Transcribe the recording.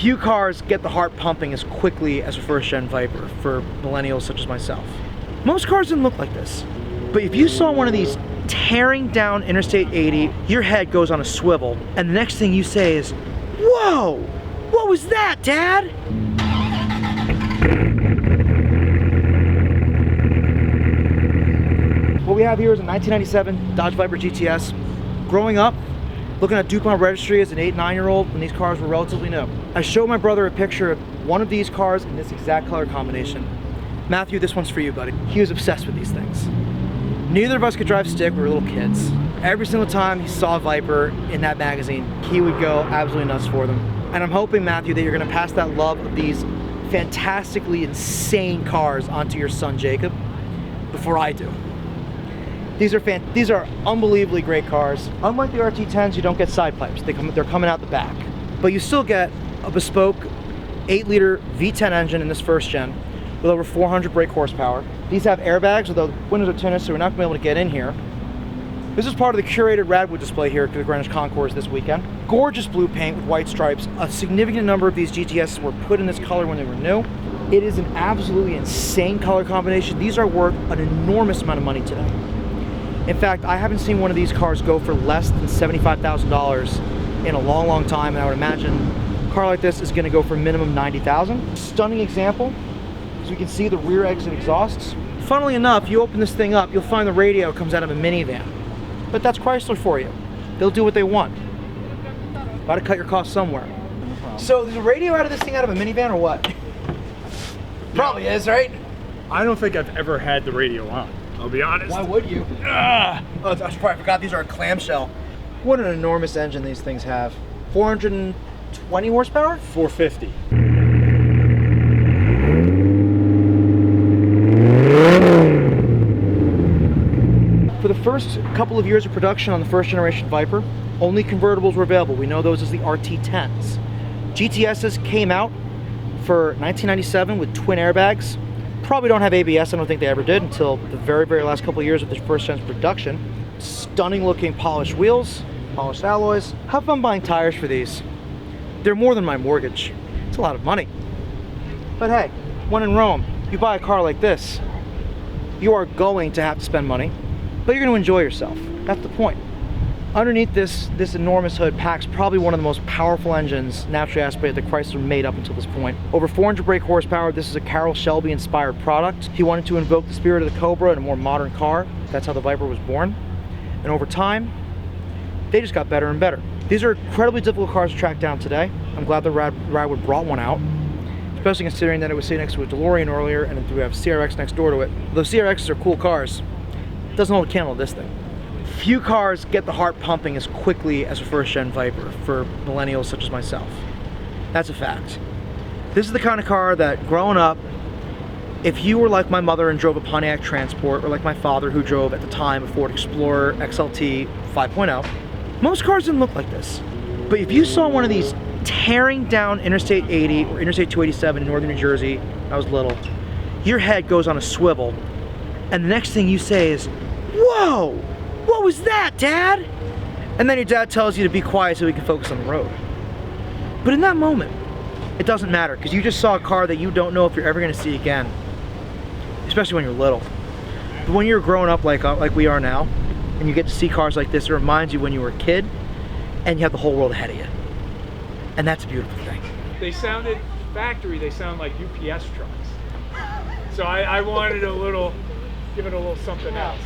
Few cars get the heart pumping as quickly as a first-gen Viper for millennials such as myself. Most cars didn't look like this, but if you saw one of these tearing down Interstate 80, your head goes on a swivel, and the next thing you say is, "Whoa, what was that, Dad?" What we have here is a 1997 Dodge Viper GTS. Growing up, looking at DuPont registry as an 8, 9-year-old when these cars were relatively new. I showed my brother a picture of one of these cars in this exact color combination. Matthew, this one's for you, buddy. He was obsessed with these things. Neither of us could drive stick, we were little kids. Every single time he saw a Viper in that magazine, he would go absolutely nuts for them. And I'm hoping, Matthew, that you're gonna pass that love of these fantastically insane cars onto your son, Jacob, before I do. These are unbelievably great cars. Unlike the RT10s, you don't get side pipes. They're coming out the back. But you still get a bespoke 8-liter V10 engine in this first gen with over 400 brake horsepower. These have airbags, although the windows are tinted, so we're not gonna be able to get in here. This is part of the curated Radwood display here at the Greenwich Concours this weekend. Gorgeous blue paint with white stripes. A significant number of these GTSs were put in this color when they were new. It is an absolutely insane color combination. These are worth an enormous amount of money today. In fact, I haven't seen one of these cars go for less than $75,000 in a long, long time, and I would imagine a car like this is gonna go for minimum $90,000. Stunning example, as we can see the rear exit exhausts. Funnily enough, you open this thing up, you'll find the radio comes out of a minivan. But that's Chrysler for you. They'll do what they want. Gotta cut your costs somewhere. So there's a radio out of this thing out of a minivan or what? Probably is, right? I don't think I've ever had the radio on, I'll be honest. Why would you? Oh, I probably forgot these are a clamshell. What an enormous engine these things have. 420 horsepower? 450. For the first couple of years of production on the first generation Viper, only convertibles were available. We know those as the RT10s. GTSs came out for 1997 with twin airbags. Probably don't have ABS, I don't think they ever did until the very, very last couple of years of the first gen's production. Stunning looking polished wheels, polished alloys. Have fun buying tires for these. They're more than my mortgage. It's a lot of money. But hey, when in Rome, you buy a car like this, you are going to have to spend money, but you're going to enjoy yourself. That's the point. Underneath this enormous hood packs probably one of the most powerful engines, naturally aspirated, that Chrysler made up until this point. Over 400 brake horsepower. This is a Carroll Shelby inspired product. He wanted to invoke the spirit of the Cobra in a more modern car. That's how the Viper was born. And over time, they just got better and better. These are incredibly difficult cars to track down today. I'm glad the Radwood brought one out, especially considering that it was sitting next to a DeLorean earlier, and we have CRX next door to it. Though CRXs are cool cars, it doesn't hold a candle to this thing. Few cars get the heart pumping as quickly as a first-gen Viper for millennials such as myself. That's a fact. This is the kind of car that, growing up, if you were like my mother and drove a Pontiac Transport, or like my father who drove at the time a Ford Explorer XLT 5.0, most cars didn't look like this. But if you saw one of these tearing down Interstate 80 or Interstate 287 in northern New Jersey when I was little, your head goes on a swivel, and the next thing you say is, "Whoa! What was that, Dad?" And then your dad tells you to be quiet so he can focus on the road. But in that moment, it doesn't matter, because you just saw a car that you don't know if you're ever going to see again, especially when you're little. But when you're growing up like we are now, and you get to see cars like this, it reminds you when you were a kid, and you have the whole world ahead of you. And that's a beautiful thing. They sounded, factory, they sound like UPS trucks. So I wanted give it a little something else.